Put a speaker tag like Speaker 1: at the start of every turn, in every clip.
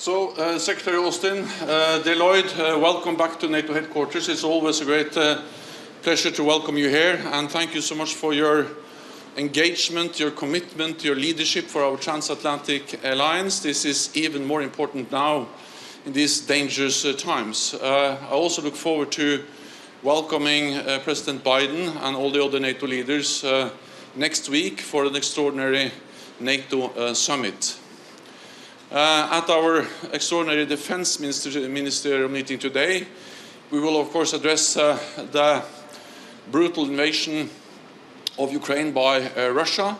Speaker 1: Secretary Austin, dear Lloyd, welcome back to NATO headquarters. It's always a great pleasure to welcome you here, and thank you so much for your engagement, your commitment, your leadership for our transatlantic alliance. This is even more important now in these dangerous times. I also look forward to welcoming President Biden and all the other NATO leaders next week for an extraordinary NATO summit. At our extraordinary defense ministerial meeting today, we will of course address the brutal invasion of Ukraine by Russia.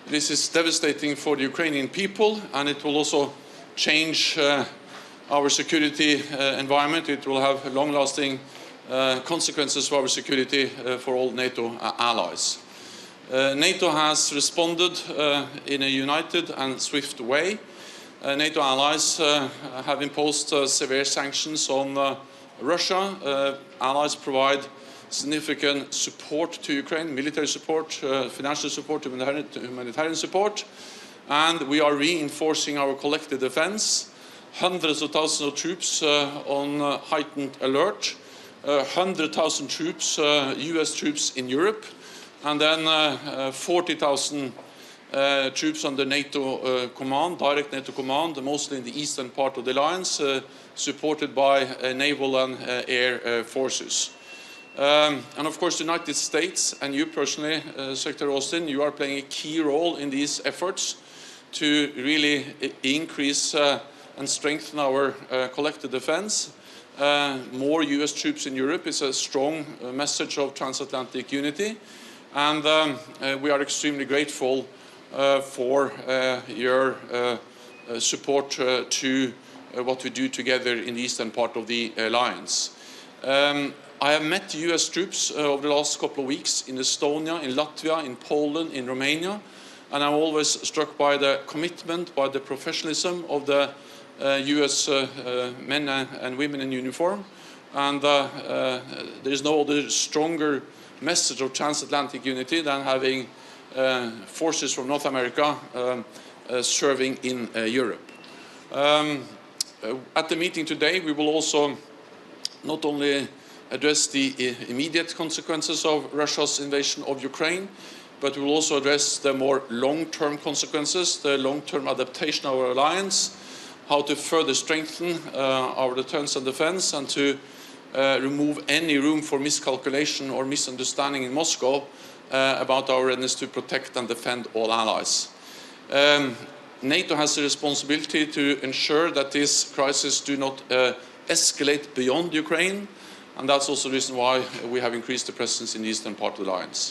Speaker 1: This is devastating for the Ukrainian people, and it will also change our security environment. It will have long-lasting consequences for our security for all NATO allies. NATO has responded in a united and swift way. NATO allies have imposed severe sanctions on Russia. Allies provide significant support to Ukraine, military support, financial support, humanitarian support, and we are reinforcing our collective defense. Hundreds of thousands of troops on heightened alert, 100,000 troops, US troops in Europe, and then 40,000 troops under NATO command, direct NATO command, mostly in the eastern part of the alliance, supported by naval and air forces. And of course, the United States and you personally, Secretary Austin, you are playing a key role in these efforts to really increase and strengthen our collective defense. More US troops in Europe is a strong message of transatlantic unity, and we are extremely grateful for your support to what we do together in the eastern part of the alliance. I have met US troops over the last couple of weeks in Estonia, in Latvia, in Poland, in Romania, and I'm always struck by the commitment, by the professionalism of the US men and women in uniform, and there is no other stronger message of transatlantic unity than having forces from North America serving in Europe. At the meeting today, we will also not only address the immediate consequences of Russia's invasion of Ukraine, but we will also address the more long-term consequences, the long-term adaptation of our alliance, how to further strengthen our deterrence and defense, and to remove any room for miscalculation or misunderstanding in Moscow about our readiness to protect and defend all allies. NATO has a responsibility to ensure that this crisis do not escalate beyond Ukraine, and that's also the reason why we have increased the presence in the eastern part of the alliance.